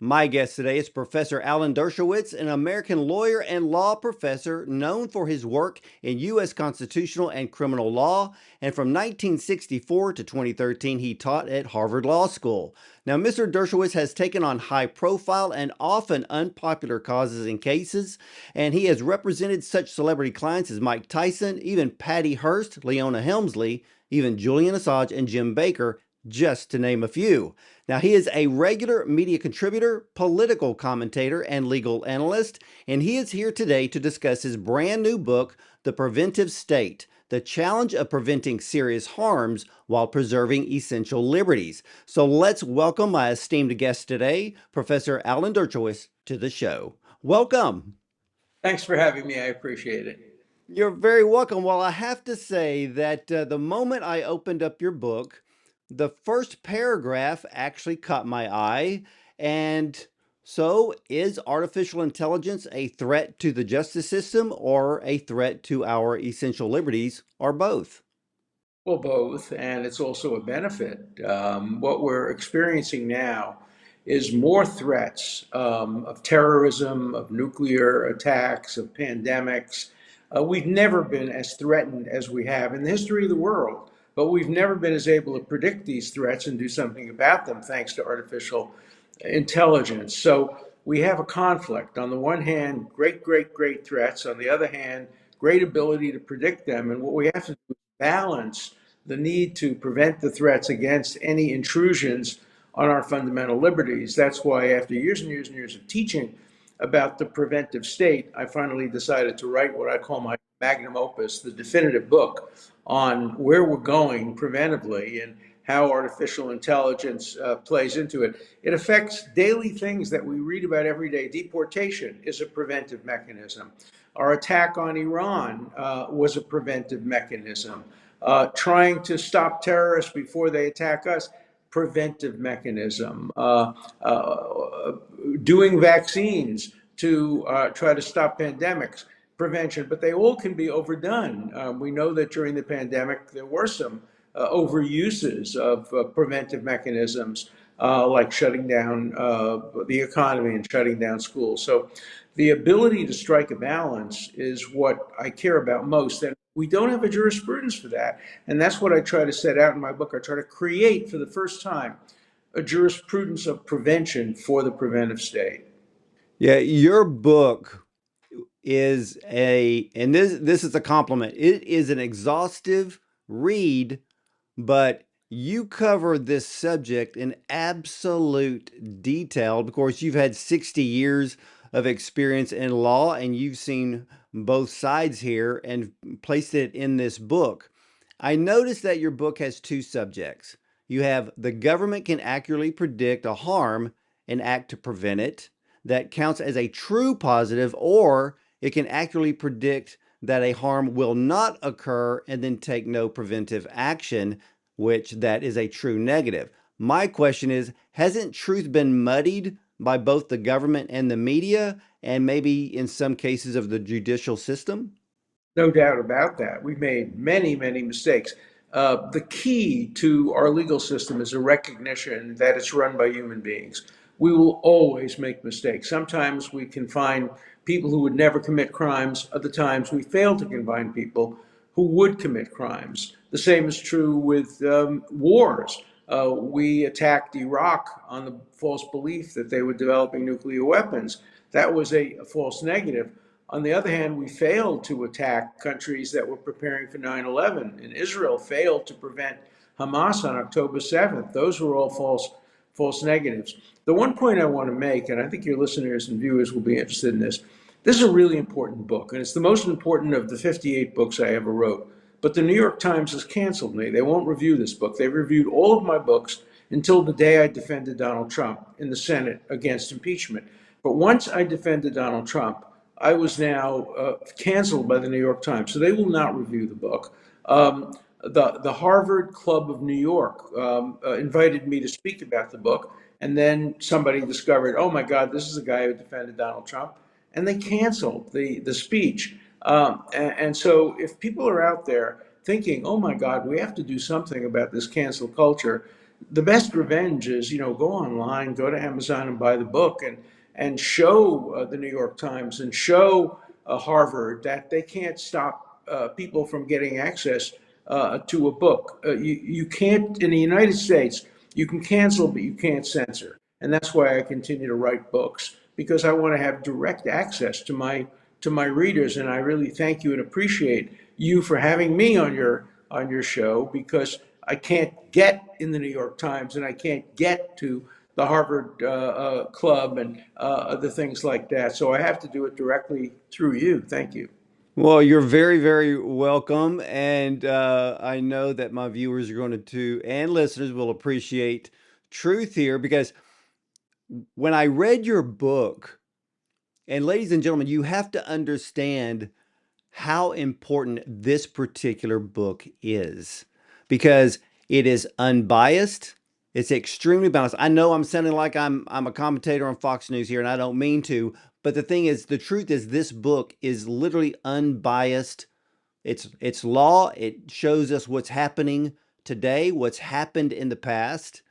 My guest today is Professor Alan Dershowitz, an American lawyer and law professor known for his work in U.S. constitutional and criminal law. And from 1964 to 2013, he taught at Harvard Law School. Now, Mr. Dershowitz has taken on high profile and often unpopular causes and cases, and he has represented such celebrity clients as Mike Tyson, even Patty Hearst, Leona Helmsley, even Julian Assange, and Jim Bakker, just to name a few. Now, he is a regular media contributor, political commentator, and legal analyst, and he is here today to discuss his brand new book, The Preventive State: The Challenge of Preventing Serious Harms While Preserving Essential Liberties. So let's welcome my esteemed guest today, Professor Alan Dershowitz, to the show. Welcome. Thanks for having me. I appreciate it. You're very welcome. Well, I have to say that the moment I opened up your book, the first paragraph actually caught my eye. And so, is artificial intelligence a threat to the justice system or a threat to our essential liberties, or both? Well, both, and it's also a benefit. What we're experiencing now is more threats of terrorism, of nuclear attacks, of pandemics. We've never been as threatened as we have in the history of the world, but we've never been as able to predict these threats and do something about them thanks to artificial intelligence. So we have a conflict. On the one hand, great threats. On the other hand, great ability to predict them. And what we have to do is balance the need to prevent the threats against any intrusions on our fundamental liberties. That's why after years and years and years of teaching about the preventive state, I finally decided to write what I call my magnum opus, the definitive book on where we're going preventively and how artificial intelligence plays into it. It affects daily things that we read about every day. Deportation is a preventive mechanism. Our attack on Iran was a preventive mechanism. Trying to stop terrorists before they attack us, preventive mechanism. Doing vaccines to try to stop pandemics, prevention, but they all can be overdone. We know that during the pandemic, there were some overuses of preventive mechanisms like shutting down the economy and shutting down schools. So the ability to strike a balance is what I care about most. And we don't have a jurisprudence for that. And that's what I try to set out in my book. I try to create for the first time a jurisprudence of prevention for the preventive state. Yeah, your book is and this is a compliment. It is an exhaustive read, but you cover this subject in absolute detail. Of course, you've had 60 years of experience in law and you've seen both sides here and placed it in this book. I noticed that your book has two subjects. You have the government can accurately predict a harm and act to prevent it. That counts as a true positive, or it can accurately predict that a harm will not occur and then take no preventive action, which that is a true negative. My question is, hasn't truth been muddied by both the government and the media, and maybe in some cases of the judicial system? No doubt about that. We've made many mistakes. The key to our legal system is a recognition that it's run by human beings. We will always make mistakes. Sometimes we can find people who would never commit crimes. Other times we fail to find people who would commit crimes. The same is true with wars. We attacked Iraq on the false belief that they were developing nuclear weapons. That was a false negative. On the other hand, we failed to attack countries that were preparing for 9/11, and Israel failed to prevent Hamas on October 7th. Those were all false negatives. The one point I want to make, and I think your listeners and viewers will be interested in this is a really important book, and it's the most important of the 58 books I ever wrote. But the New York Times has canceled me. They won't review this book. They reviewed all of my books until the day I defended Donald Trump in the Senate against impeachment. But once I defended Donald Trump, I was now canceled by the New York Times, so they will not review the book. The Harvard Club of New York invited me to speak about the book, and then somebody discovered, oh my God, this is a guy who defended Donald Trump, and they canceled the speech. And so if people are out there thinking, oh my God, we have to do something about this cancel culture, the best revenge is, go online, go to Amazon and buy the book, and show the New York Times and show Harvard that they can't stop people from getting access to a book. You can't, in the United States, you can cancel, but you can't censor. And that's why I continue to write books, because I want to have direct access to my readers. And I really thank you and appreciate you for having me on your show, because I can't get in the New York Times and I can't get to the Harvard Club and other things like that. So I have to do it directly through you. Thank you. Well, you're very, very welcome. And I know that my viewers are going to, and listeners will appreciate truth here, because when I read your book, and ladies and gentlemen, you have to understand how important this particular book is, because it is unbiased. It's extremely balanced. I know I'm sounding like I'm a commentator on Fox News here, and I don't mean to, but the thing is, the truth is, this book is literally unbiased. It's law. It shows us what's happening today, what's happened in the past,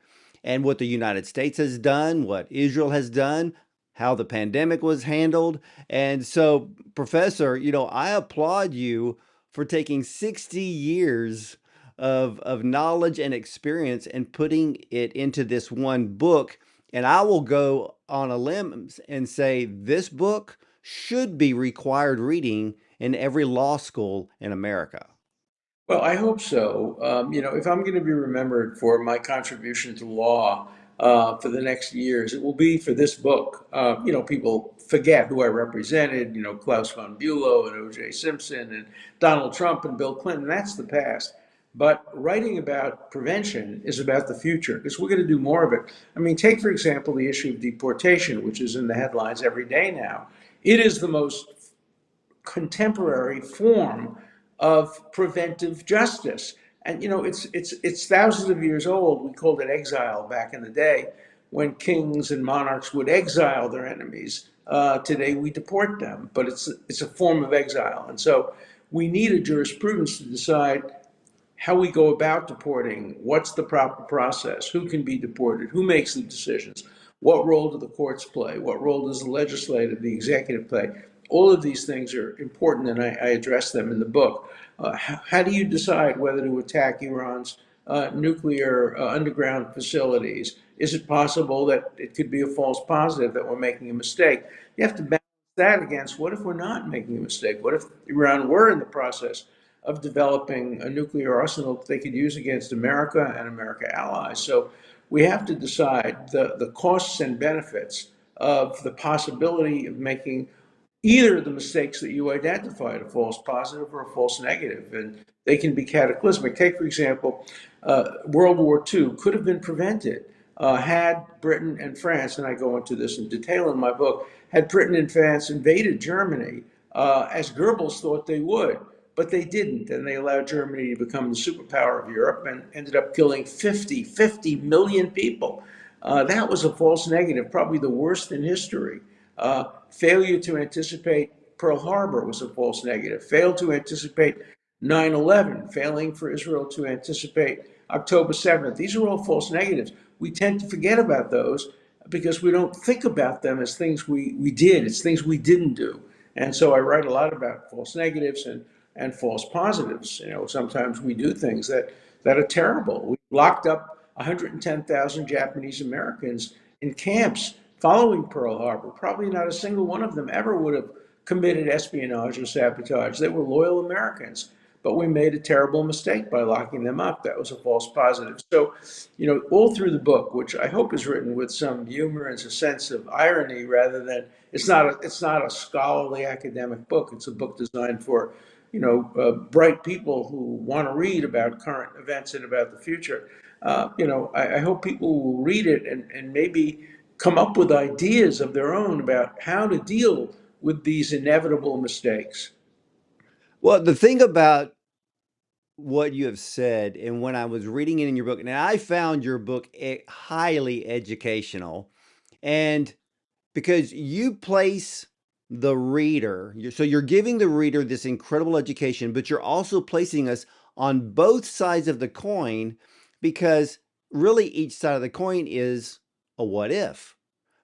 and what the United States has done, what Israel has done, how the pandemic was handled. And so, Professor, I applaud you for taking 60 years of knowledge and experience and putting it into this one book. And I will go on a limb and say this book should be required reading in every law school in America. Well, I hope so. If I'm going to be remembered for my contribution to law for the next years, it will be for this book. People forget who I represented, Klaus von Bülow and O.J. Simpson and Donald Trump and Bill Clinton. That's the past. But writing about prevention is about the future, because we're going to do more of it. I mean, take, for example, the issue of deportation, which is in the headlines every day now. It is the most contemporary form of preventive justice. And it's thousands of years old. We called it exile back in the day, when kings and monarchs would exile their enemies. Today we deport them, but it's a form of exile. And so we need a jurisprudence to decide how we go about deporting, what's the proper process, who can be deported, who makes the decisions, what role do the courts play, what role does the legislative, the executive play. All of these things are important, and I address them in the book. How do you decide whether to attack Iran's nuclear underground facilities? Is it possible that it could be a false positive, that we're making a mistake? You have to balance that against, what if we're not making a mistake? What if Iran were in the process of developing a nuclear arsenal that they could use against America and America allies? So we have to decide the costs and benefits of the possibility of making either of the mistakes that you identified, a false positive or a false negative, and they can be cataclysmic. Take, for example, World War II could have been prevented had Britain and France, and I go into this in detail in my book, had Britain and France invaded Germany as Goebbels thought they would. But they didn't, and they allowed Germany to become the superpower of Europe and ended up killing 50 million people. That was a false negative, probably the worst in history. Failure to anticipate Pearl Harbor was a false negative. Failed to anticipate 9/11, failing for Israel to anticipate October 7th. These are all false negatives. We tend to forget about those because we don't think about them as things we did. It's things we didn't do. And so I write a lot about false negatives and false positives. Sometimes we do things that are terrible. We locked up 110,000 Japanese Americans in camps following Pearl Harbor. Probably not a single one of them ever would have committed espionage or sabotage. They were loyal Americans, but we made a terrible mistake by locking them up. That was a false positive. So, all through the book, which I hope is written with some humor and a sense of irony, rather than it's not a scholarly academic book. It's a book designed for bright people who want to read about current events and about the future. I hope people will read it and maybe come up with ideas of their own about how to deal with these inevitable mistakes. Well, the thing about what you have said, and when I was reading it in your book, and I found your book highly educational, and because you place the reader, so you're giving the reader this incredible education, but you're also placing us on both sides of the coin, because really each side of the coin is a what if.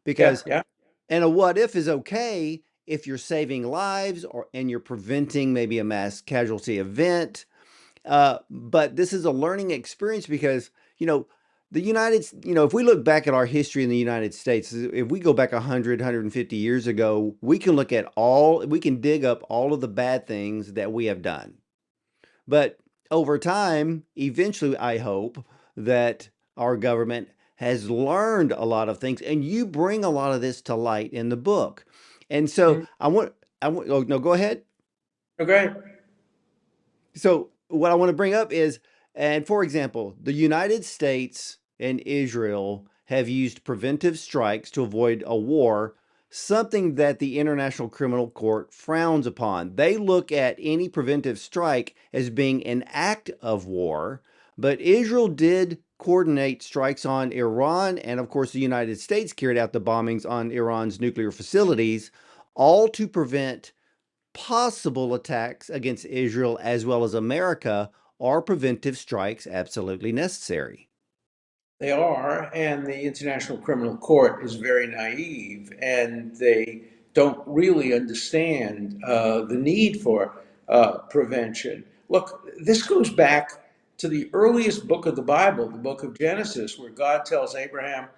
Yeah, Because yeah. and a what if is okay if you're saving lives or and you're preventing maybe a mass casualty event. But this is a learning experience because, you know, if we look back at our history in the United States, if we go back 100, 150 years ago, we can dig up all of the bad things that we have done. But over time, eventually, I hope that our government has learned a lot of things, and you bring a lot of this to light in the book. And so Mhm. oh, no, go ahead. Okay. So what I want to bring up is, and for example, the United States and Israel have used preventive strikes to avoid a war, something that the International Criminal Court frowns upon. They look at any preventive strike as being an act of war, but Israel did coordinate strikes on Iran, and of course, the United States carried out the bombings on Iran's nuclear facilities, all to prevent possible attacks against Israel as well as America. Are preventive strikes absolutely necessary? They are, and the International Criminal Court is very naive, and they don't really understand the need for prevention. Look, this goes back to the earliest book of the Bible, the book of Genesis, where God tells Abraham,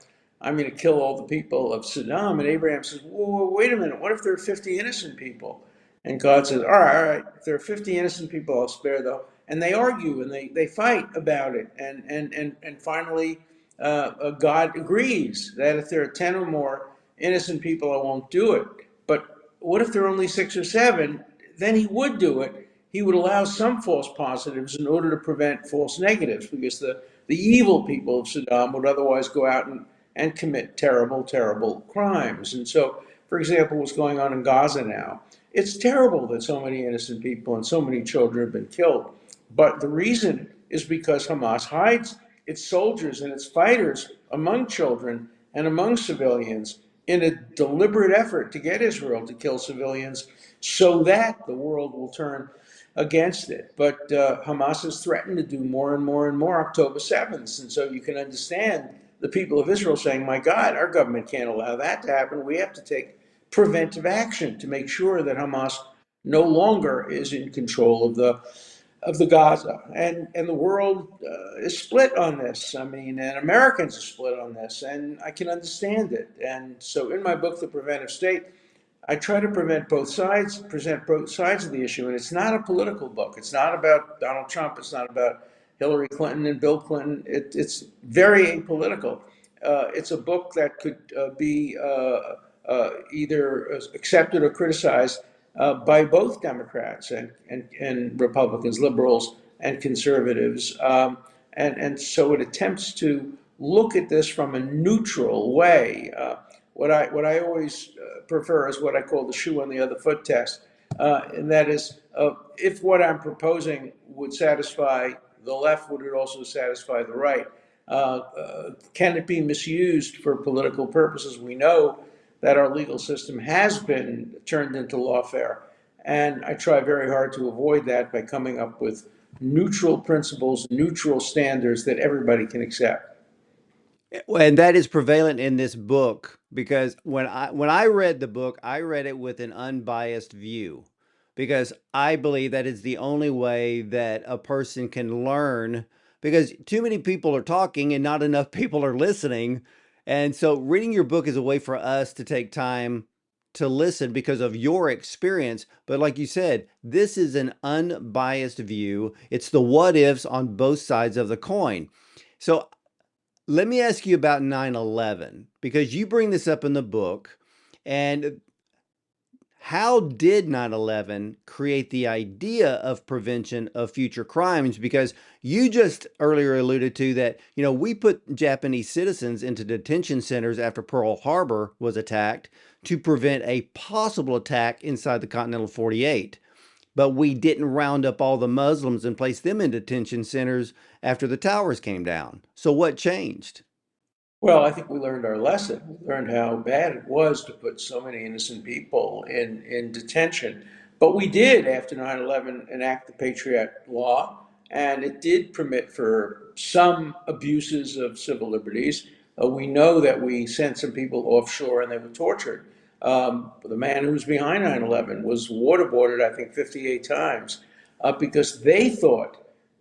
I'm going to kill all the people of Sodom. And Abraham says, whoa, wait a minute, what if there are 50 innocent people? And God says, all right, if there are 50 innocent people, I'll spare them. And they argue and they fight about it. And finally, God agrees that if there are 10 or more innocent people, I won't do it. But what if there are only 6 or 7? Then he would do it. He would allow some false positives in order to prevent false negatives, because the evil people of Saddam would otherwise go out and commit terrible, terrible crimes. And so, for example, what's going on in Gaza now, it's terrible that so many innocent people and so many children have been killed. But the reason is because Hamas hides its soldiers and its fighters among children and among civilians in a deliberate effort to get Israel to kill civilians so that the world will turn against it. But Hamas has threatened to do more and more and more October 7th. And so you can understand the people of Israel saying, my God, our government can't allow that to happen. We have to take preventive action to make sure that Hamas no longer is in control of the Gaza, and the world is split on this. I mean, and Americans are split on this, and I can understand it. And so, in my book, The Preventive State, I try to present both sides of the issue, and it's not a political book. It's not about Donald Trump. It's not about Hillary Clinton and Bill Clinton. It's very apolitical. It's a book that could be either accepted or criticized by both Democrats and Republicans, liberals and conservatives. And so it attempts to look at this from a neutral way. What I always prefer is what I call the shoe on the other foot test. And that is, if what I'm proposing would satisfy the left, would it also satisfy the right? Can it be misused for political purposes? We know that our legal system has been turned into lawfare. And I try very hard to avoid that by coming up with neutral principles, neutral standards that everybody can accept. And that is prevalent in this book because when I read the book, I read it with an unbiased view because I believe that is the only way that a person can learn because too many people are talking and not enough people are listening. And so reading your book is a way for us to take time to listen because of your experience. But like you said, this is an unbiased view. It's the what ifs on both sides of the coin. So let me ask you about 9/11 because you bring this up in the book. And how did 9/11 create the idea of prevention of future crimes? Because you just earlier alluded to that, we put Japanese citizens into detention centers after Pearl Harbor was attacked to prevent a possible attack inside the continental 48. But we didn't round up all the Muslims and place them in detention centers after the towers came down. So what changed? Well, I think we learned our lesson. We learned how bad it was to put so many innocent people in detention. But we did, after 9/11, enact the Patriot Law. and it did permit for some abuses of civil liberties. We know that we sent some people offshore and they were tortured. The man who was behind 9/11 was waterboarded, I think, 58 times because they thought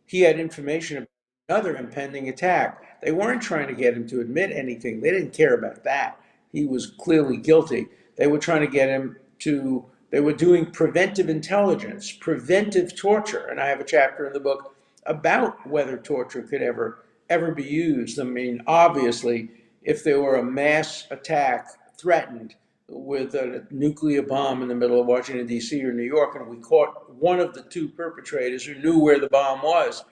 he had information about another impending attack. They weren't trying to get him to admit anything. They didn't care about that. He was clearly guilty. They were trying to get him to, they were doing preventive intelligence, preventive torture. And I have a chapter in the book about whether torture could ever be used. I mean, obviously, if there were a mass attack threatened with a nuclear bomb in the middle of Washington, D.C. or New York, and we caught one of the two perpetrators who knew where the bomb was,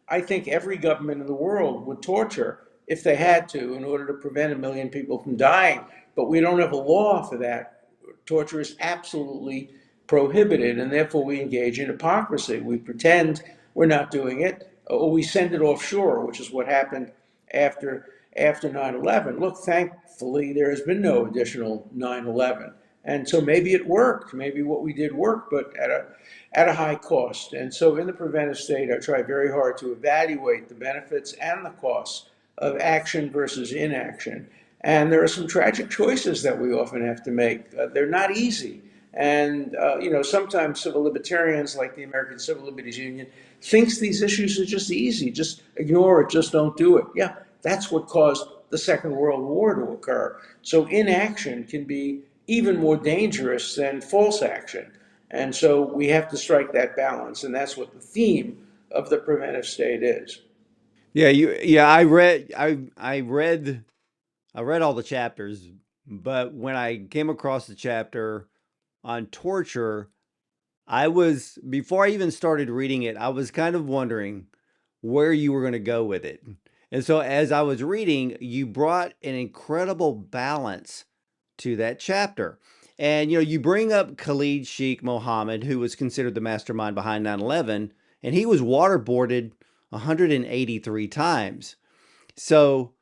I think every government in the world would torture if they had to in order to prevent a million people from dying. But we don't have a law for that. Torture is absolutely prohibited, and therefore we engage in hypocrisy. We pretend we're not doing it, or we send it offshore, which is what happened after 9/11. Look, thankfully, there has been no additional 9/11. And so maybe it worked. Maybe what we did worked, but at a high cost. And so in the preventive state, I try very hard to evaluate the benefits and the costs of action versus inaction. And there are some tragic choices that we often have to make. They're not easy. And sometimes civil libertarians, like the American Civil Liberties Union, thinks these issues are just easy. Just ignore it. Just don't do it. Yeah, that's what caused the Second World War to occur. So inaction can be even more dangerous than false action. And so we have to strike that balance, and that's what the theme of the preventive state is. Yeah, I read all the chapters, but when I came across the chapter on torture, I was before I even started reading it, I was kind of wondering where you were going to go with it. And so as I was reading, you brought an incredible balance to that chapter. And you bring up Khalid Sheikh Mohammed, who was considered the mastermind behind 9/11, and he was waterboarded 183 times. So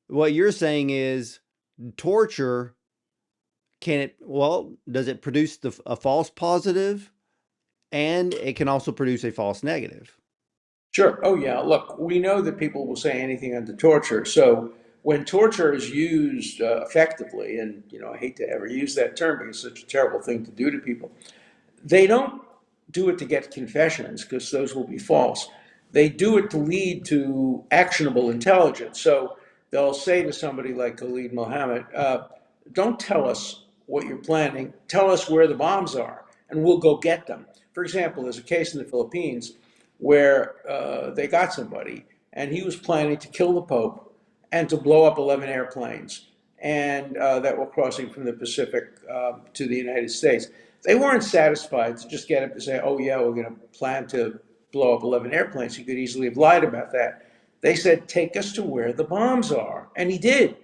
what you're saying is torture does it produce a false positive, and it can also produce a false negative? Sure. Oh, yeah. Look, we know that people will say anything under torture. So when torture is used effectively, and I hate to ever use that term because it's such a terrible thing to do to people, they don't do it to get confessions because those will be false. They do it to lead to actionable intelligence. So they'll say to somebody like Khalid Mohammed, don't tell us what you're planning, tell us where the bombs are, and we'll go get them. For example, there's a case in the Philippines where they got somebody, and he was planning to kill the Pope and to blow up 11 airplanes and that were crossing from the Pacific to the United States. They weren't satisfied to just get him to say, oh, yeah, we're going to plan to blow up 11 airplanes. He could easily have lied about that. They said, take us to where the bombs are. And he did.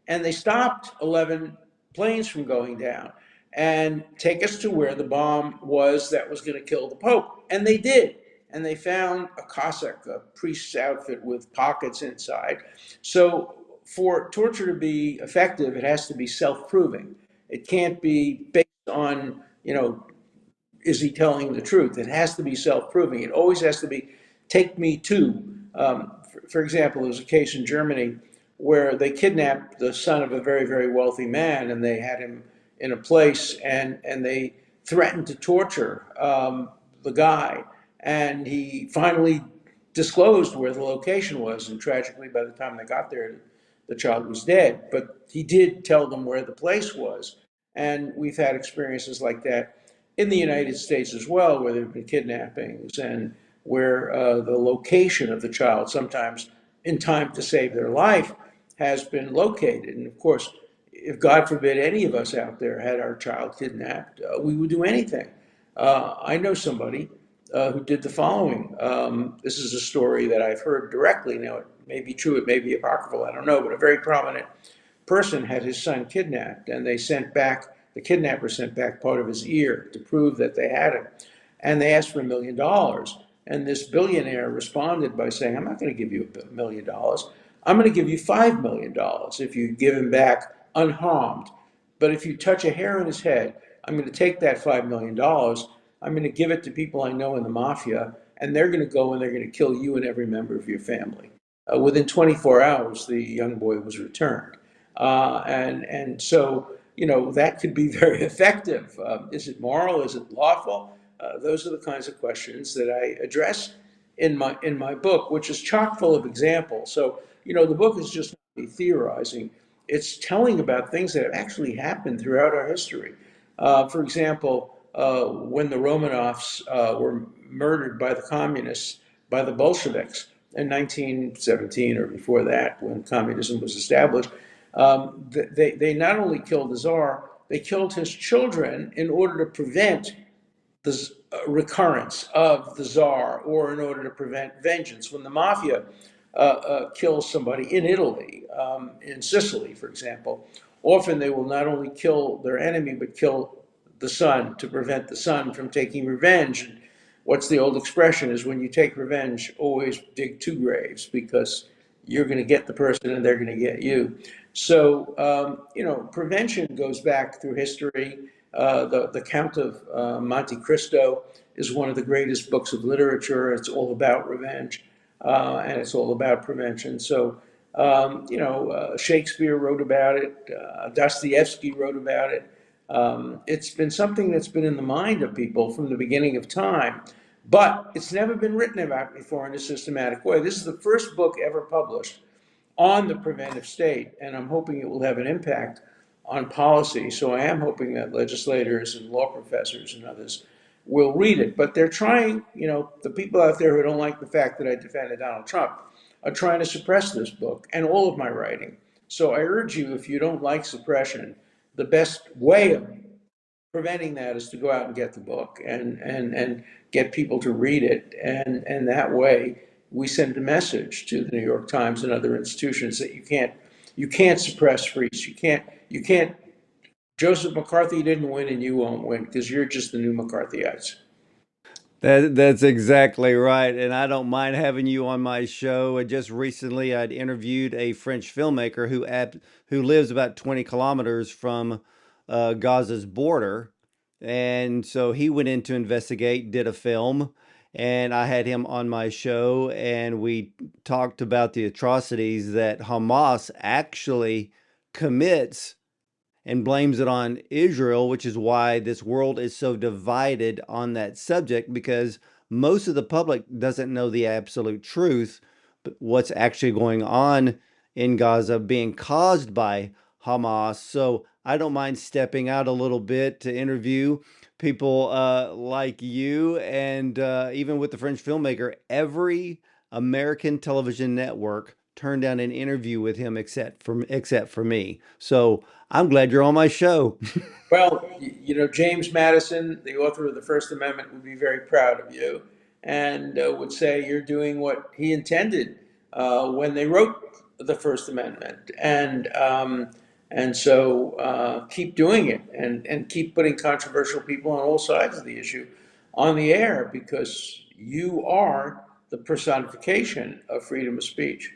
And they stopped 11 planes from going down and take us to where the bomb was that was going to kill the Pope. And they did. And they found a Cossack, a priest's outfit with pockets inside. So for torture to be effective, it has to be self-proving. It can't be based on, is he telling the truth? It has to be self-proving. It always has to be, take me to. For example, there was a case in Germany where they kidnapped the son of a very, very wealthy man, and they had him in a place, and they threatened to torture the guy. And he finally disclosed where the location was, and tragically, by the time they got there, the child was dead. But he did tell them where the place was. And we've had experiences like that in the United States as well, where there have been kidnappings and where the location of the child, sometimes in time to save their life, has been located. And of course, if God forbid any of us out there had our child kidnapped, we would do anything. I know somebody who did the following. This is a story that I've heard directly. Now, it may be true, it may be apocryphal, I don't know, but a very prominent person had his son kidnapped, and the kidnapper sent back part of his ear to prove that they had him. And they asked for $1 million. And this billionaire responded by saying, I'm not going to give you $1 million. I'm going to give you $5 million if you give him back unharmed. But if you touch a hair on his head, I'm going to take that $5 million. I'm going to give it to people I know in the mafia, and they're going to go and they're going to kill you and every member of your family. Within 24 hours, the young boy was returned. And so, that could be very effective. Is it moral? Is it lawful? Those are the kinds of questions that I address in my book, which is chock full of examples. So, the book is just not me theorizing. It's telling about things that have actually happened throughout our history. For example, when the Romanovs were murdered by the communists, by the Bolsheviks in 1917 or before that, when communism was established, they not only killed the Tsar, they killed his children in order to prevent the recurrence of the czar, or in order to prevent vengeance. When the mafia kills somebody in Italy, in Sicily, for example, often they will not only kill their enemy, but kill the son to prevent the son from taking revenge. And what's the old expression is, when you take revenge, always dig two graves, because you're going to get the person and they're going to get you. So, prevention goes back through history. The Count of Monte Cristo is one of the greatest books of literature. It's all about revenge, and it's all about prevention. So, Shakespeare wrote about it. Dostoevsky wrote about it. It's been something that's been in the mind of people from the beginning of time, but it's never been written about before in a systematic way. This is the first book ever published on the preventive state, and I'm hoping it will have an impact on policy. So I am hoping that legislators and law professors and others will read it. But they're trying, the people out there who don't like the fact that I defended Donald Trump are trying to suppress this book and all of my writing. So I urge you, if you don't like suppression, the best way of preventing that is to go out and get the book, and get people to read it. And that way we send a message to the New York Times and other institutions that you can't suppress free speech. You can't. Joseph McCarthy didn't win, and you won't win, because you're just the new McCarthyites. That's exactly right. And I don't mind having you on my show. And just recently, I'd interviewed a French filmmaker who lives about 20 kilometers from Gaza's border. And so he went in to investigate, did a film, and I had him on my show. And we talked about the atrocities that Hamas actually commits and blames it on Israel, which is why this world is so divided on that subject, because most of the public doesn't know the absolute truth, but what's actually going on in Gaza being caused by Hamas. So I don't mind stepping out a little bit to interview people like you, and even with the French filmmaker, every American television network turned down an interview with him except for me. So I'm glad you're on my show. Well, James Madison, the author of the First Amendment, would be very proud of you, and would say you're doing what he intended when they wrote the First Amendment. And so keep doing it, and keep putting controversial people on all sides of the issue on the air, because you are the personification of freedom of speech.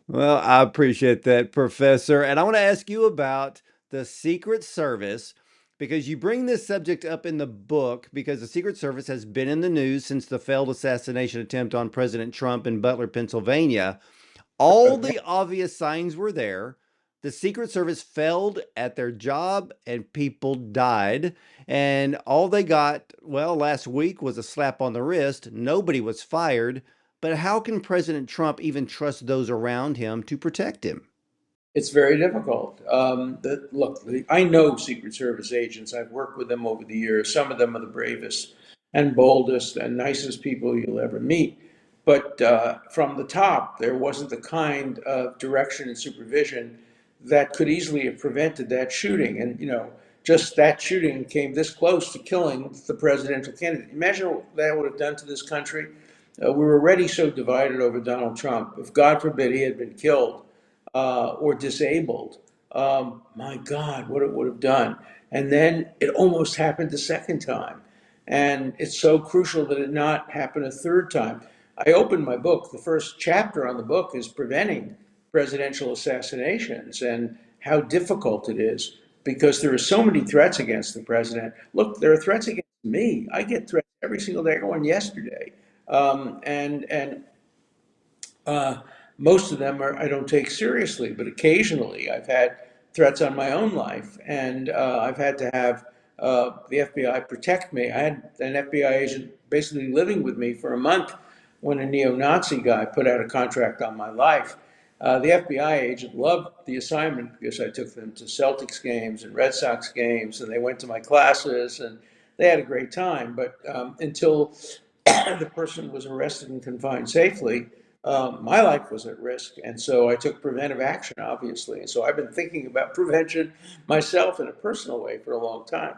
Well, I appreciate that, Professor. And I want to ask you about the Secret Service, because you bring this subject up in the book because the Secret Service has been in the news since the failed assassination attempt on President Trump in Butler, Pennsylvania. All the obvious signs were there. The Secret Service failed at their job and people died. And all they got, well, last week was a slap on the wrist. Nobody was fired. But how can President Trump even trust those around him to protect him? It's very difficult. Look, I know Secret Service agents. I've worked with them over the years. Some of them are the bravest and boldest and nicest people you'll ever meet. But from the top, there wasn't the kind of direction and supervision that could easily have prevented that shooting. And, just that shooting came this close to killing the presidential candidate. Imagine what that would have done to this country. We were already so divided over Donald Trump. If, God forbid, he had been killed or disabled, my God, what it would have done. And then it almost happened the second time. And it's so crucial that it not happen a third time. I opened my book, the first chapter on the book is preventing presidential assassinations, and how difficult it is, because there are so many threats against the president. Look, there are threats against me. I get threats every single day. I got one yesterday. And uh, most of them I don't take seriously, but occasionally I've had threats on my own life, and I've had to have the FBI protect me. I had an FBI agent basically living with me for a month when a neo-Nazi guy put out a contract on my life. The FBI agent loved the assignment because I took them to Celtics games and Red Sox games, and they went to my classes, and they had a great time. But until the person was arrested and confined safely, my life was at risk. And so I took preventive action, obviously. And so I've been thinking about prevention myself in a personal way for a long time.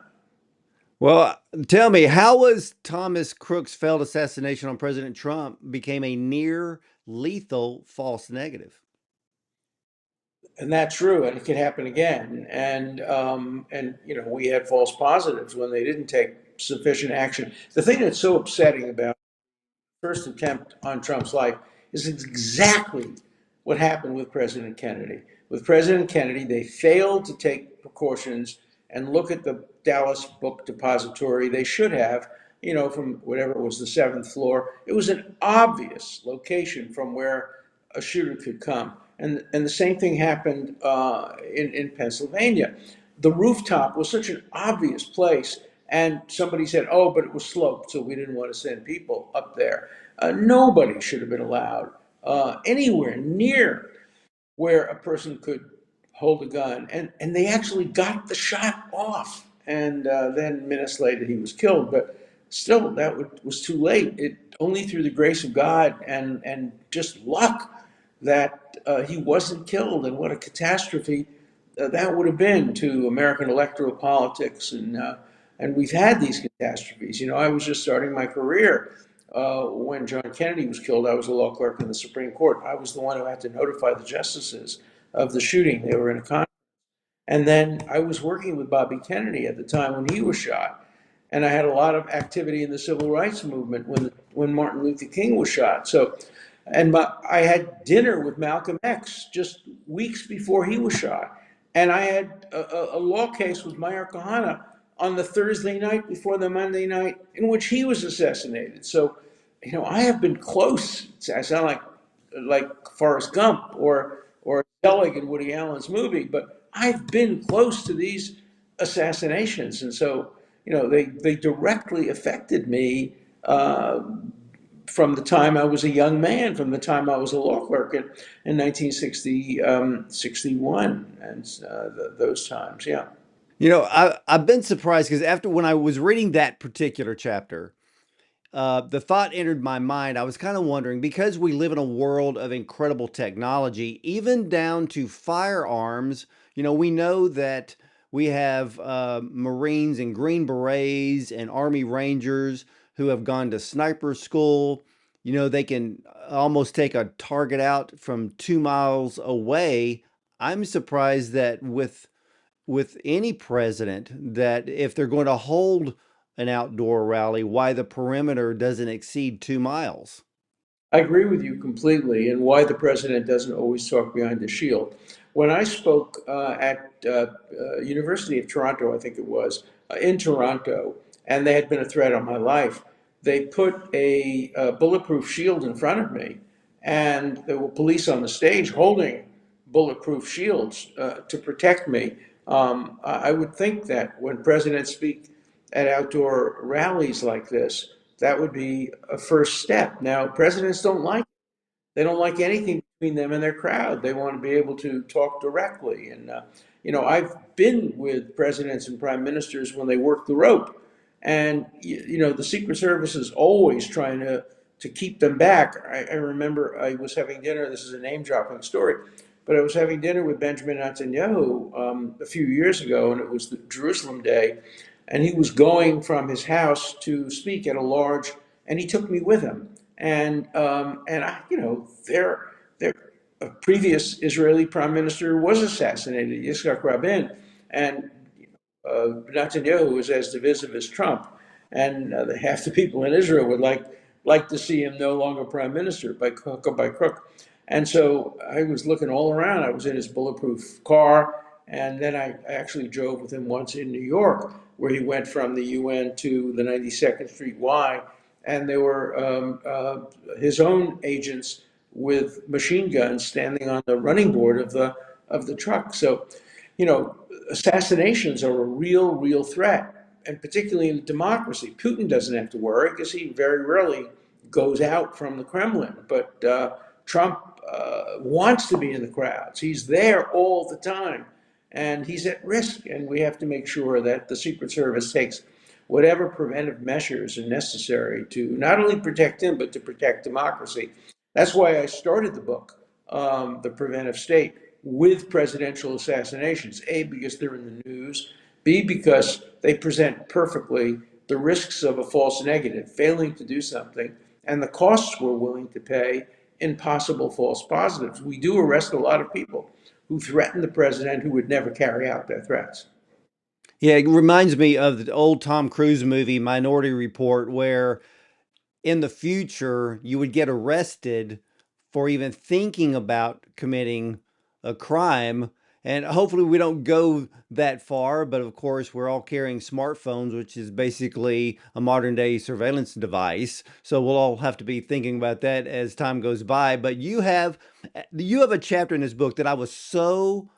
Well, tell me, how was Thomas Crook's failed assassination on President Trump became a near lethal false negative? And that's true, and it can happen again. And we had false positives when they didn't take sufficient action. The thing that's so upsetting about first attempt on Trump's life is exactly what happened with President Kennedy. With President Kennedy, they failed to take precautions and look at the Dallas Book Depository. They should have, from whatever it was, the seventh floor. It was an obvious location from where a shooter could come. And the same thing happened in Pennsylvania. The rooftop was such an obvious place, and somebody said, "Oh, but it was sloped, so we didn't want to send people up there." Nobody should have been allowed anywhere near where a person could hold a gun. And they actually got the shot off. And then minutes later, he was killed. But still, was too late. It only through the grace of God and just luck that he wasn't killed. And what a catastrophe that would have been to American electoral politics. And we've had these catastrophes. I was just starting my career when John Kennedy was killed. I was a law clerk in the Supreme Court. I was the one who had to notify the justices of the shooting. They were in a conference. And then I was working with Bobby Kennedy at the time when he was shot. And I had a lot of activity in the civil rights movement when Martin Luther King was shot. I had dinner with Malcolm X just weeks before he was shot. And I had a law case with Meyer Kahana on the Thursday night before the Monday night in which he was assassinated. So, I have been close. I sound like Forrest Gump or Zelig in Woody Allen's movie, but I've been close to these assassinations, and so they directly affected me from the time I was a young man, from the time I was a law clerk in 1961, and those times, yeah. I've been surprised because after when I was reading that particular chapter, the thought entered my mind. I was kind of wondering because we live in a world of incredible technology, even down to firearms. We know that we have Marines and Green Berets and Army Rangers who have gone to sniper school. They can almost take a target out from 2 miles away. I'm surprised that with any president that if they're going to hold an outdoor rally, why the perimeter doesn't exceed 2 miles. I agree with you completely, and why the president doesn't always talk behind the shield. When I spoke at University of Toronto, I think it was, in Toronto, and they had been a threat on my life, they put a bulletproof shield in front of me, and there were police on the stage holding bulletproof shields to protect me. I would think that when presidents speak at outdoor rallies like this, that would be a first step. Now, presidents they don't like anything between them and their crowd. They want to be able to talk directly. And I've been with presidents and prime ministers when they work the rope, and the Secret Service is always trying to keep them back. I remember I was having dinner. This is a name dropping story, but I was having dinner with Benjamin Netanyahu a few years ago, and it was the Jerusalem Day, and he was going from his house to speak at a large, and he took me with him. And I, their previous Israeli prime minister was assassinated, Yitzhak Rabin, and Netanyahu was as divisive as Trump, and half the people in Israel would like to see him no longer prime minister by hook or by crook. And so I was looking all around. I was in his bulletproof car, and then I actually drove with him once in New York, where he went from the UN to the 92nd Street Y, and there were his own agents with machine guns standing on the running board of the truck. So, you know, assassinations are a real threat, and particularly in democracy. Putin doesn't have to worry because he very rarely goes out from the Kremlin, but Trump wants to be in the crowds. He's there all the time, and he's at risk. And we have to make sure that the Secret Service takes whatever preventive measures are necessary to not only protect him, but to protect democracy. That's why I started the book, The Preventive State, with presidential assassinations. A, because they're in the news. B, because they present perfectly the risks of a false negative, failing to do something, and the costs we're willing to pay in possible false positives. We do arrest a lot of people who threaten the president who would never carry out their threats. Yeah, it reminds me of the old Tom Cruise movie, Minority Report, where in the future you would get arrested for even thinking about committing a crime. And hopefully we don't go that far, but of course we're all carrying smartphones, which is basically a modern day surveillance device. So we'll all have to be thinking about that as time goes by. But you have a chapter in this book that I was so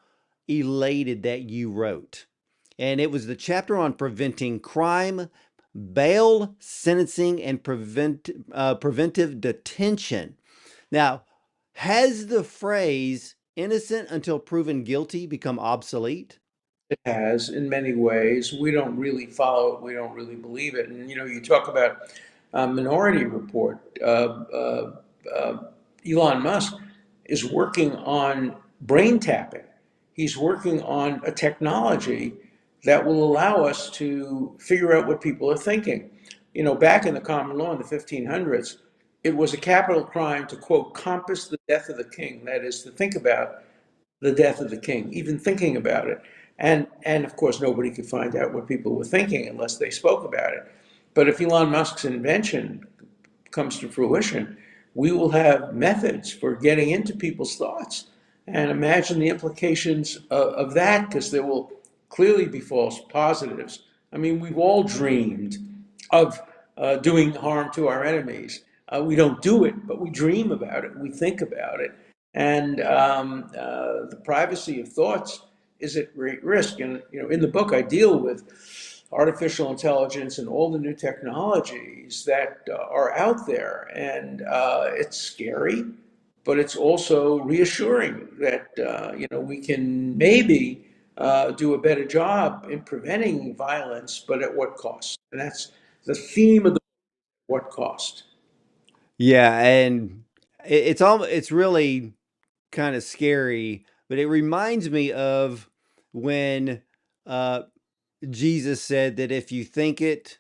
elated that you wrote. And it was the chapter on preventing crime, bail, sentencing, and preventive detention. Now, has the phrase innocent until proven guilty become obsolete? It has in many ways. We don't really follow it. We don't really believe it. And you talk about Minority Report. Elon Musk is working on brain tapping. He's working on a technology that will allow us to figure out what people are thinking. Back in the common law in the 1500s, it was a capital crime to, quote, compass the death of the king. That is, to think about the death of the king, even thinking about it. And of course, nobody could find out what people were thinking unless they spoke about it. But if Elon Musk's invention comes to fruition, we will have methods for getting into people's thoughts. And imagine the implications of that, because there will clearly be false positives. I mean, we've all dreamed of doing harm to our enemies. We don't do it, but we dream about it, we think about it. And the privacy of thoughts is at great risk. And in the book, I deal with artificial intelligence and all the new technologies that are out there. And it's scary, but it's also reassuring that we can maybe do a better job in preventing violence, but at what cost? And that's the theme of the what cost. Yeah, and it's really kind of scary, but it reminds me of when uh, Jesus said that if you think it,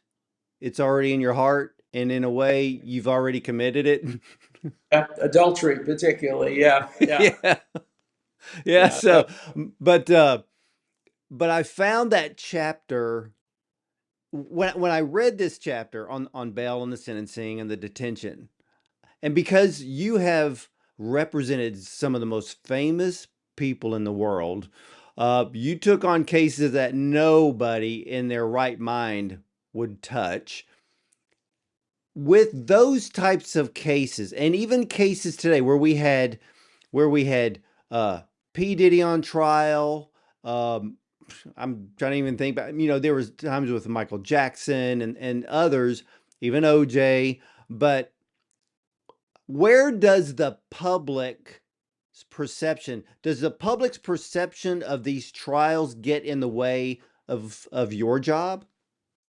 it's already in your heart, and in a way, you've already committed it. Adultery, particularly, yeah, yeah, Yeah, yeah. yeah. So, but but I found that chapter when I read this chapter on bail and the sentencing and the detention, and because you have represented some of the most famous people in the world, you took on cases that nobody in their right mind would touch. With those types of cases, and even cases today where we had uh, P Diddy on trial. I'm trying to even think about, there was times with Michael Jackson and others, even OJ. But where does the public's perception of these trials get in the way of your job?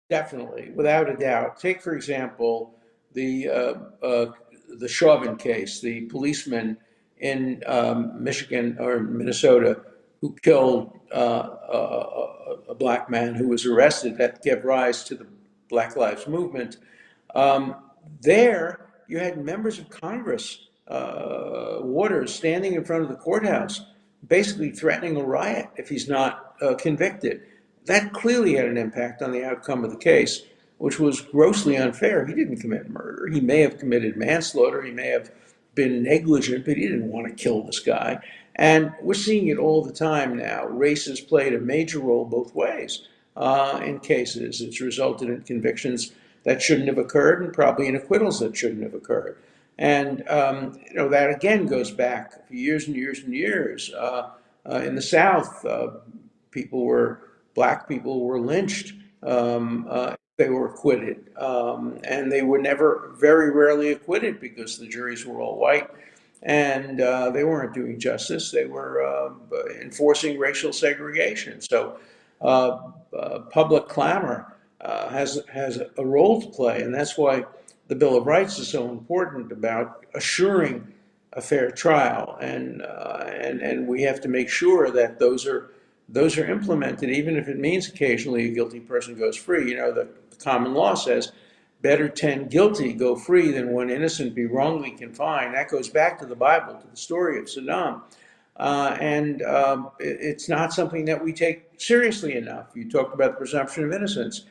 Definitely, without a doubt. Take, for example, the uh, uh, the Chauvin case, the policeman in Michigan or Minnesota who killed a black man who was arrested that gave rise to the Black Lives Movement. Um, there, you had members of Congress, Waters, standing in front of the courthouse, basically threatening a riot if he's not convicted. That clearly had an impact on the outcome of the case, which was grossly unfair. He didn't commit murder. He may have committed manslaughter. He may have been negligent, but he didn't want to kill this guy. And we're seeing it all the time now. Race has played a major role both ways in cases. It's resulted in convictions that shouldn't have occurred, and probably in acquittals that shouldn't have occurred. And that again goes back for years and years and years. In the South, black people were lynched if they were acquitted, and they were never, very rarely acquitted because the juries were all white, and they weren't doing justice. They were enforcing racial segregation. So public clamor has a role to play, and that's why the Bill of Rights is so important about assuring a fair trial, and we have to make sure that those are implemented, even if it means occasionally a guilty person goes free. The common law says, better 10 guilty go free than one innocent be wrongly confined. That goes back to the Bible, to the story of Saddam. And it's not something that we take seriously enough. You talked about the presumption of innocence.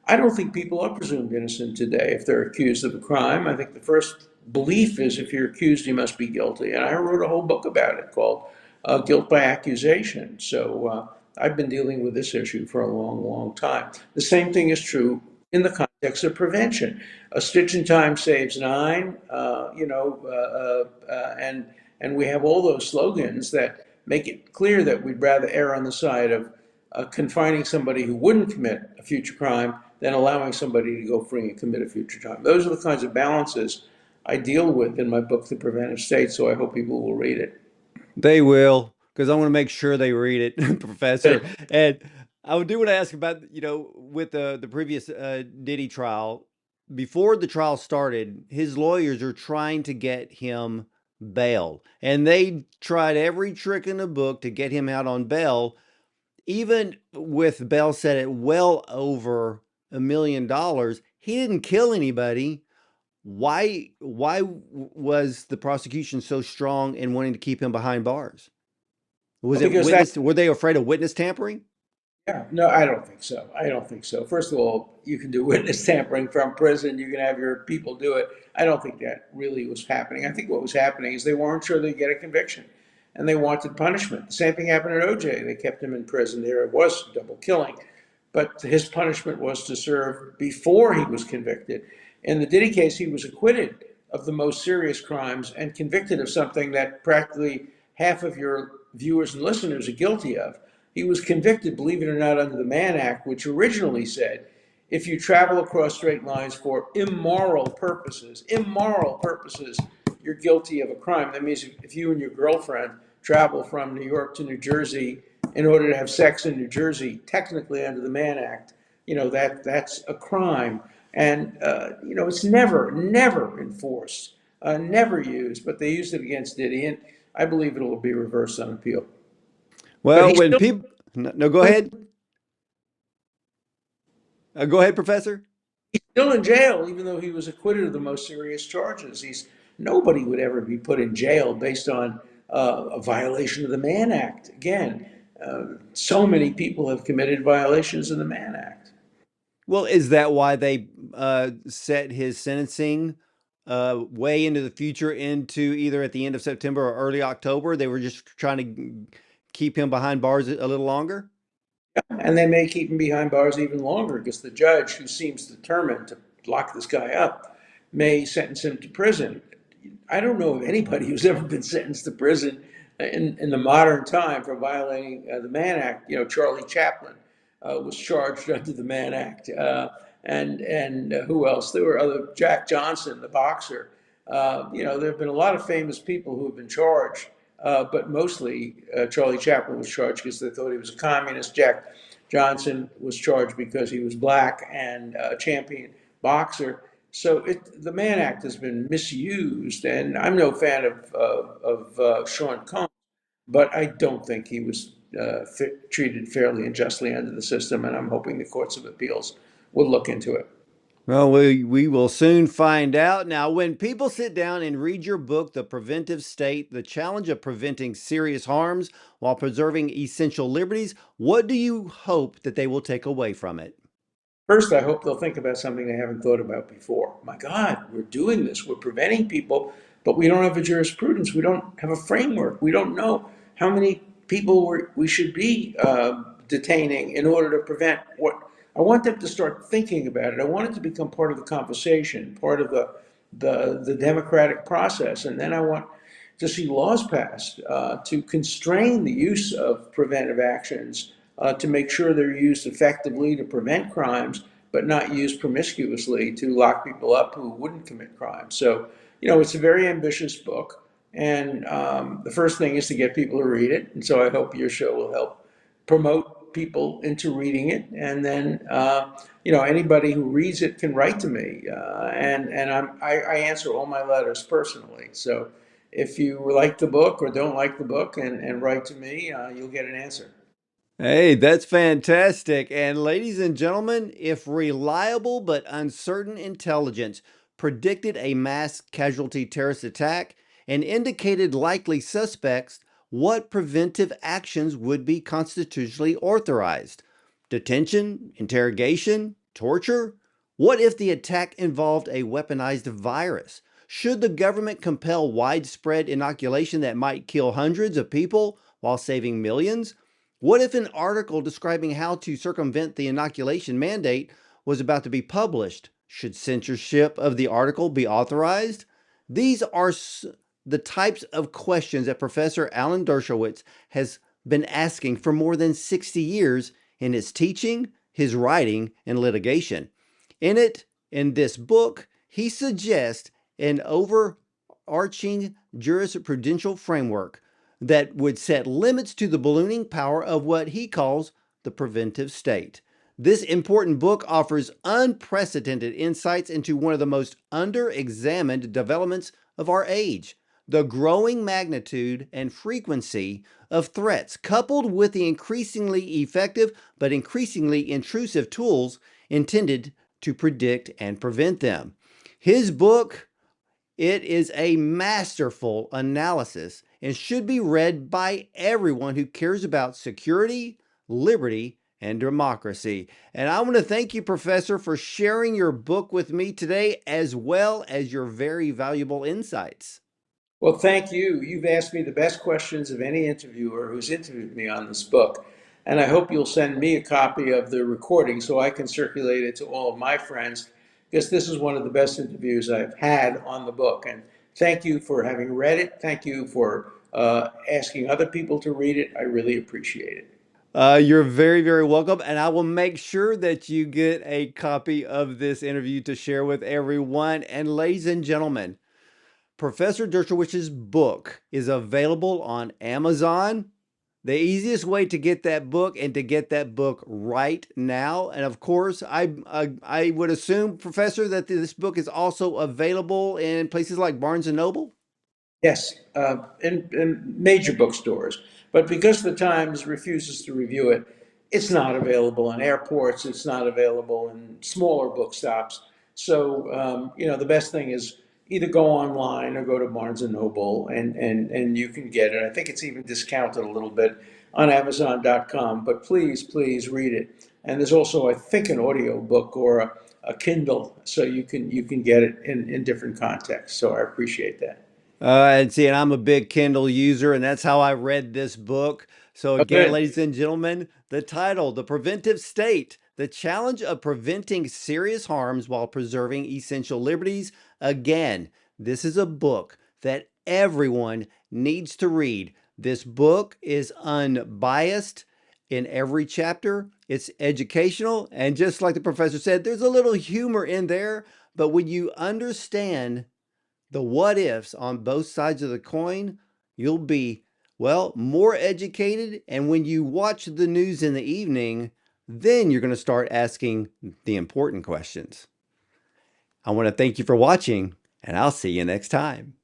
I don't think people are presumed innocent today if they're accused of a crime. I think the first belief is if you're accused, you must be guilty. And I wrote a whole book about it called Guilt by Accusation. So I've been dealing with this issue for a long, long time. The same thing is true in the context of prevention. A stitch in time saves nine, and we have all those slogans that make it clear that we'd rather err on the side of confining somebody who wouldn't commit a future crime than allowing somebody to go free and commit a future crime. Those are the kinds of balances I deal with in my book, The Preventive State, so I hope people will read it. They will, because I want to make sure they read it, Professor. And I do want to ask about, with the previous Diddy trial, before the trial started, his lawyers are trying to get him bail. And they tried every trick in the book to get him out on bail, even with bail set at well over $1 million. He didn't kill anybody. Why was the prosecution so strong in wanting to keep him behind bars? Was it Because that, witness? Were they afraid of witness tampering? yeah, no, I don't think so. I don't think so. First of all, you can do witness tampering from prison. You can have your people do it. I don't think that really was happening. I think what was happening is they weren't sure they'd get a conviction, and they wanted punishment. The same thing happened at OJ. They kept him in prison. There it was double killing, but his punishment was to serve before he was convicted. In the Diddy case, he was acquitted of the most serious crimes and convicted of something that practically half of your viewers and listeners are guilty of. He was convicted, believe it or not, under the Mann Act, which originally said if you travel across straight lines for immoral purposes, you're guilty of a crime. That means if you and your girlfriend travel from New York to New Jersey in order to have sex in New Jersey, technically under the Mann Act, that's a crime. And it's never enforced, never used, but they used it against Diddy, and I believe it will be reversed on appeal. But Well, he's when still people no, go ahead. Go ahead, Professor. still in jail, even though he was acquitted of the most serious charges. Nobody would ever be put in jail based on a violation of the Mann Act. Again, so many people have committed violations of the Mann Act. Well, is that why they set his sentencing way into the future, into either at the end of September or early October? They were just trying to keep him behind bars a little longer. And they may keep him behind bars even longer because the judge, who seems determined to lock this guy up, may sentence him to prison. I don't know of anybody who's ever been sentenced to prison in the modern time for violating the Mann Act. Charlie Chaplin was charged under the Mann Act, and who else? There were other. Jack Johnson, the boxer. There have been a lot of famous people who have been charged, but mostly Charlie Chaplin was charged because they thought he was a communist. Jack Johnson was charged because he was black and a champion boxer. So the Mann Act has been misused, and I'm no fan of Sean Combs, but I don't think he was treated fairly and justly under the system, and I'm hoping the courts of appeals will look into it. Well, we will soon find out. Now, when people sit down and read your book, The Preventive State, The Challenge of Preventing Serious Harms While Preserving Essential Liberties, what do you hope that they will take away from it? First, I hope they'll think about something they haven't thought about before. My God, we're doing this. We're preventing people, but we don't have a jurisprudence. We don't have a framework. We don't know how many people we should be detaining in order to prevent I want them to start thinking about it. I want it to become part of the conversation, part of the democratic process. And then I want to see laws passed to constrain the use of preventive actions to make sure they're used effectively to prevent crimes, but not used promiscuously to lock people up who wouldn't commit crimes. So, it's a very ambitious book. And the first thing is to get people to read it. And so I hope your show will help promote people into reading it. And then, anybody who reads it can write to me. I answer all my letters personally. So if you like the book or don't like the book and write to me, you'll get an answer. Hey, that's fantastic. And ladies and gentlemen, if reliable but uncertain intelligence predicted a mass casualty terrorist attack and indicated likely suspects, what preventive actions would be constitutionally authorized? Detention, interrogation, torture? What if the attack involved a weaponized virus? Should the government compel widespread inoculation that might kill hundreds of people while saving millions? What if an article describing how to circumvent the inoculation mandate was about to be published? Should censorship of the article be authorized? These are the types of questions that Professor Alan Dershowitz has been asking for more than 60 years in his teaching, his writing, and litigation. In this book, he suggests an overarching jurisprudential framework that would set limits to the ballooning power of what he calls the preventive state. This important book offers unprecedented insights into one of the most under-examined developments of our age, the growing magnitude and frequency of threats, coupled with the increasingly effective but increasingly intrusive tools intended to predict and prevent them. His book, it is a masterful analysis and should be read by everyone who cares about security, liberty, and democracy. And I want to thank you, Professor, for sharing your book with me today, as well as your very valuable insights. Well, thank you. You've asked me the best questions of any interviewer who's interviewed me on this book. And I hope you'll send me a copy of the recording so I can circulate it to all of my friends, because this is one of the best interviews I've had on the book. And thank you for having read it. Thank you for asking other people to read it. I really appreciate it. You're very, very welcome. And I will make sure that you get a copy of this interview to share with everyone. And ladies and gentlemen, Professor Dershowitz's book is available on Amazon. The easiest way to get that book and to get that book right now. And of course, I would assume, Professor, that this book is also available in places like Barnes and Noble. Yes, in major bookstores. But because the Times refuses to review it, it's not available in airports. It's not available in smaller bookstops. So, the best thing is either go online or go to Barnes and Noble, and you can get it. I think it's even discounted a little bit on Amazon.com. But please, please read it. And there's also, I think, an audio book or a Kindle, so you can get it in different contexts. So I appreciate that. And I'm a big Kindle user, and that's how I read this book. So Oh, again, good. ladies and gentlemen, the title, The Preventive State, the challenge of preventing serious harms while preserving essential liberties. Again, this is a book that everyone needs to read. This book is unbiased in every chapter. It's educational. And just like the professor said, there's a little humor in there. But when you understand the what ifs on both sides of the coin, you'll be, well, more educated. And when you watch the news in the evening, then you're going to start asking the important questions. I want to thank you for watching, and I'll see you next time.